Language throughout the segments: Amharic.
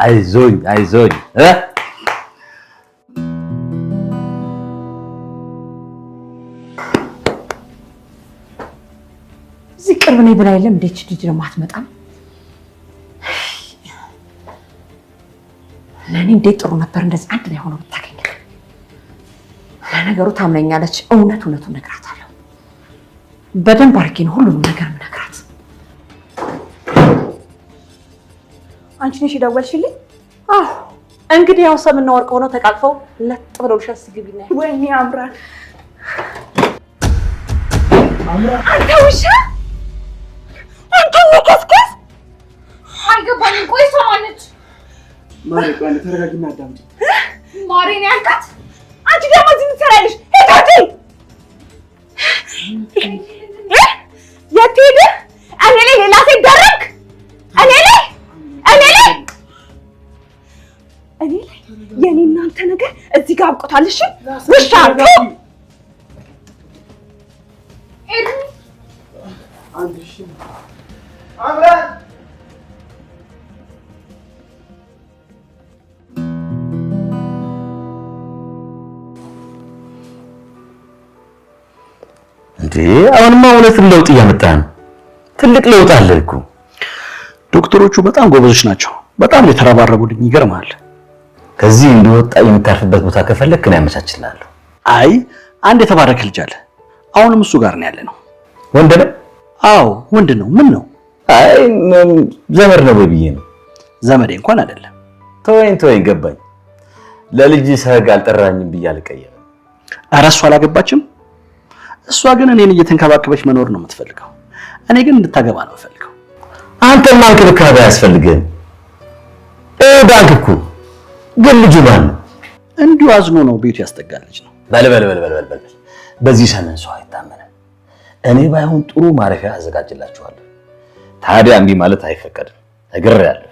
አይዞኝ እዚህ ቅርብ ነኝ ብላ የለም እንዴት ልጅ ነው ማትመጣም? ለኔ እንዴት ጥሩ ነበር እንደዚህ አንድ ላይ ሆኖ ብታገኝ። ለነገሩ ታምነኛለች። እውነቱን ነግራታለሁ። በደንብ አድርጌ ነው ሁሉንም ነገር የምነግራት። አንቺ ነሽ የደወልሽልኝ? አዎ እንግዲህ ያው ሰምና ወርቅ ሆነው ተቃቅፈው ለጥ ብለው ልሸስ ግቢና ወይኔ አምራን አንተ ውሻ አንተ ለከስከስ አልገባኝም። ቆይ ሰው ማነች? ማሬ ቆይ ተረጋግና አዳምጪ። ማሬ ነው ያልካት? አንቺ ደግሞ እዚህ ምን ትሰሪያለሽ? ሄዳቲ የት ሄደ? እኔ ላይ ሌላ ሴት ደረግ? እኔ ላይ የኔ እናንተ ነገር እዚህ ጋር አብቆታል። እሺ ውሻ አምራን እንዴ አሁንማ እውነትም ለውጥ እያመጣ ነው። ትልቅ ለውጥ አለ እኮ። ዶክተሮቹ በጣም ጎበዞች ናቸው። በጣም የተረባረቡልኝ ይገርማል። ከዚህ እንደወጣ የምታርፍበት ቦታ ከፈለክ ነው ያመቻችልሃለሁ። አይ አንድ የተባረከ ልጅ አለ። አሁንም እሱ ጋር ነው ያለነው። ወንድ ነው? አዎ ወንድ ነው። ምን ነው? አይ ዘመድ ነው ወይ ብዬ ነው። ዘመዴ እንኳን አይደለም። ተወኝ ገባኝ። ለልጅ ሰርግ አልጠራኝም ብዬ አልቀየም። ኧረ እሷ አላገባችም። እሷ ግን እኔን እየተንከባከበች መኖር ነው የምትፈልገው። እኔ ግን እንድታገባ ነው የምፈልገው። አንተማ እንክብካቤ አያስፈልግህም። ባንክ እኮ ግን ልጁ ማን ነው? እንዲሁ አዝኖ ነው ቤቱ ያስጠጋለች ነው። በል በዚህ ሰመን ሰው አይታመንም። እኔ ባይሆን ጥሩ ማረፊያ አዘጋጅላችኋለሁ። ታዲያ እንዲህ ማለት አይፈቀድም። እግሬያለሁ።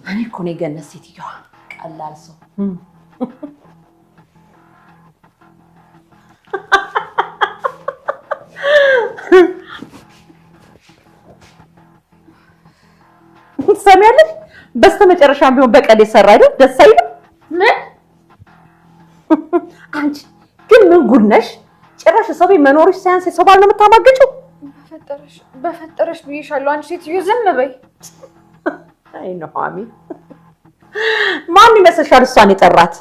እኔ እኮ ነው የገነት ሴትዮዋ ቀላል ሰው ሰሚያለሽ? በስተመጨረሻም ቢሆን በቀል የሰራ አይደል? ደስ አይልም? ምን አንቺ ግን ምን ጉድ ነሽ? ጭራሽ ሰው ቤት መኖርሽ ሳያንስ የሰው ባል ነው የምታማግጪው? በፈጠረሽ ብዬሻለሁ። አንቺ ሴትዮ ዝም በይ። አይ ነው አሚ ማን ይመስልሻል እሷን የጠራት?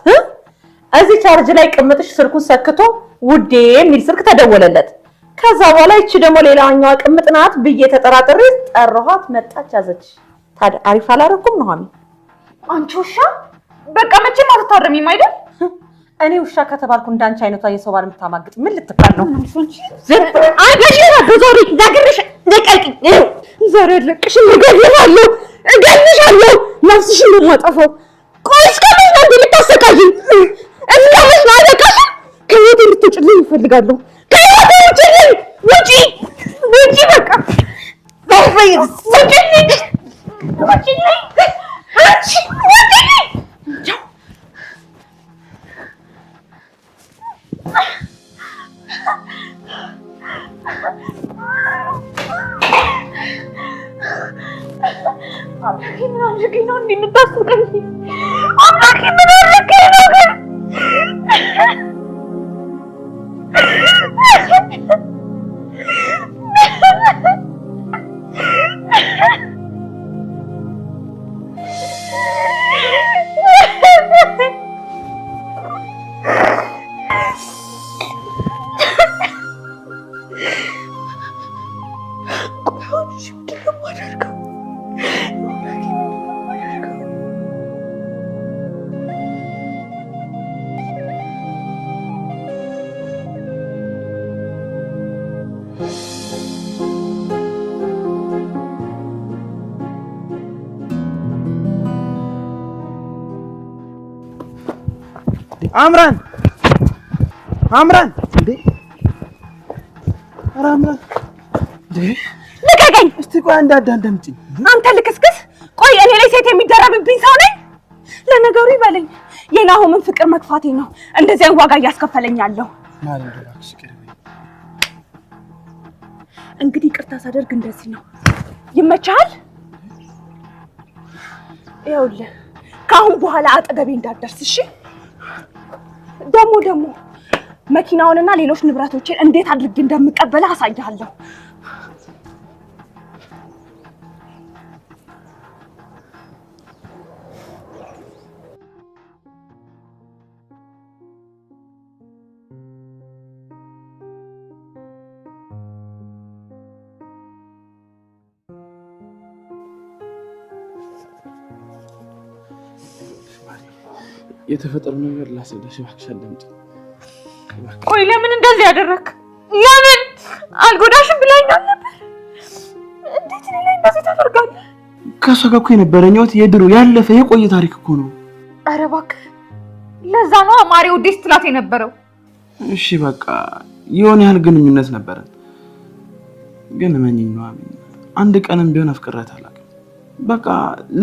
እዚህ ቻርጅ ላይ ቅምጥሽ ስልኩን ሰክቶ ውዴ የሚል ስልክ ተደወለለት። ከዛ በኋላ እቺ ደግሞ ሌላኛዋ ቅምጥ ናት ብዬ ተጠራጥሬ ጠራኋት። መጣች ያዘች። ታዲያ አሪፍ አላረኩም ነው አሚ? አንቺ ውሻ በቃ መቼም አትታረሚም አይደል? እኔ ውሻ ከተባልኩ እንዳንቺ አይነቷ የሰው ባል የምታማግጥ ምን ልትባል ነው? ዛሬ አለቅሽም፣ እገልሻለሁ፣ ነፍስሽን ነው የማጠፋው። ቆይ እስከመች ነው እንደምታሰቃይኝ? እስከመች ነው? አለቃሽም ከህይወቴ እንድትወጪልኝ እፈልጋለሁ። ከህይወቴ ውጪልኝ! ውጪ! በቃ ውጪልኝ! አምላኬ ምን አድርገኝ ነው እንዲህ የምታስቀኝ? አምላኬ ምን አድርገኝ ነው ግን? አምራን እንዴ! ኧረ አምራን እንዴ! ልቀቀኝ! እስቲ ቆይ እንዳዳምጪኝ። አንተ ልክስክስ! ቆይ እኔ ላይ ሴት የሚደረብብኝ ሰው ነኝ? ለነገሩ ይበለኝ፣ የናሆምን ፍቅር መግፋቴ ነው እንደዚያ ዋጋ እያስከፈለኝ ያለው። ማርያም እባክሽ ቅርብ እንግዲህ ይቅርታ ሳደርግ እንደዚህ ነው ይመቻል። ይኸውልህ ከአሁን በኋላ አጠገቤ እንዳትደርስ እሺ። ደግሞ መኪናውንና ሌሎች ንብረቶችን እንዴት አድርጌ እንደምቀበልህ አሳይሃለሁ። የተፈጠረው ነገር ላስረዳሽ እባክሽ አዳምጪ። ቆይ ለምን እንደዚህ ያደረክ? ለምን አልጎዳሽም ብላኛል ነበር? እንዴት እኔ ላይ እንደዚህ ታደርጋለህ? ከሷ ጋር እኮ የነበረኝ ህይወት የድሮ ያለፈ የቆየ ታሪክ እኮ ነው። ኧረ እባክህ ለዛ ነው ማሪ ውዴ ስትላት የነበረው። እሺ በቃ የሆነ ያህል ግንኙነት ነበረን፣ ግን እመኚኝ ነው አንድ ቀንም ቢሆን አፍቅሬያት አላውቅም። በቃ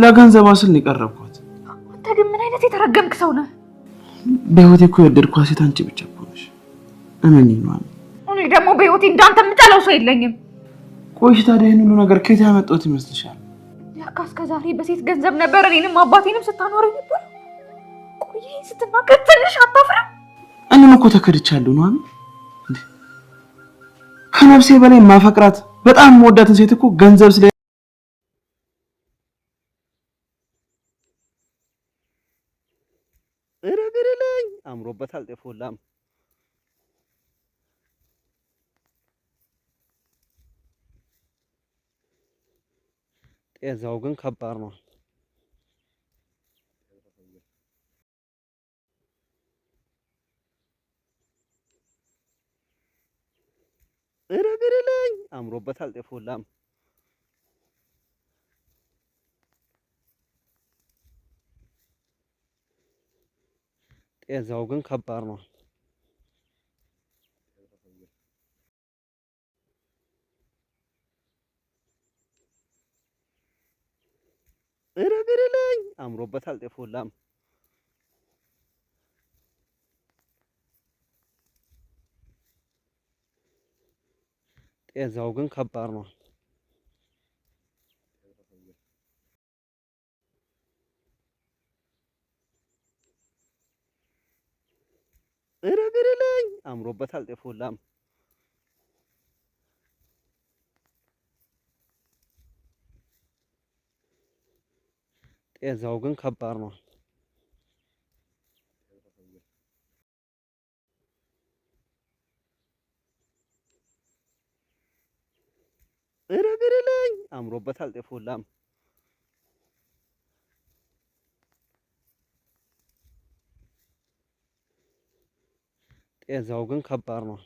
ለገንዘቧ ስል ነው የቀረብኳት። አንተ ግን ምን አይነት የተረገምክ ሰው ነህ? በህይወቴ እኮ የወደድኳት ሴት አንቺ ብቻ እኮ ነሽ። እመኚኝ ነው። እኔ ደግሞ በህይወቴ እንዳንተ የምጠላው ሰው የለኝም። ቆይሽ ታዲያ ይሄን ሁሉ ነገር ከየት ያመጣሁት ይመስልሻል? ለካ እስከ ዛሬ በሴት ገንዘብ ነበር እኔንም አባቴንም ስታኖረኝ ነበር። ቆይ ስትናገር ትንሽ አታፍርም? እኔም እኮ ተከድቻለሁ ነው እንዴ? ከነፍሴ በላይ ማፈቅራት በጣም የምወዳትን ሴት እኮ ገንዘብ ስለ እረግርልኝ አምሮበታል ጤፎላም ጤዛው ግን ከባድ ነው። እረግርልኝ አምሮበታል ጤፎላም ጤዛው ግን ከባድ ነው። እረግርልኝ አምሮበታል ጤፎላም ጤዛው ግን ከባድ ነው። እረግርልኝ አምሮበታል ጤፎላም ጤዛው ግን ከባድ ነው። እረግርልኝ አምሮበታል ጤፎላም ጤዛው ግን ከባድ ነው።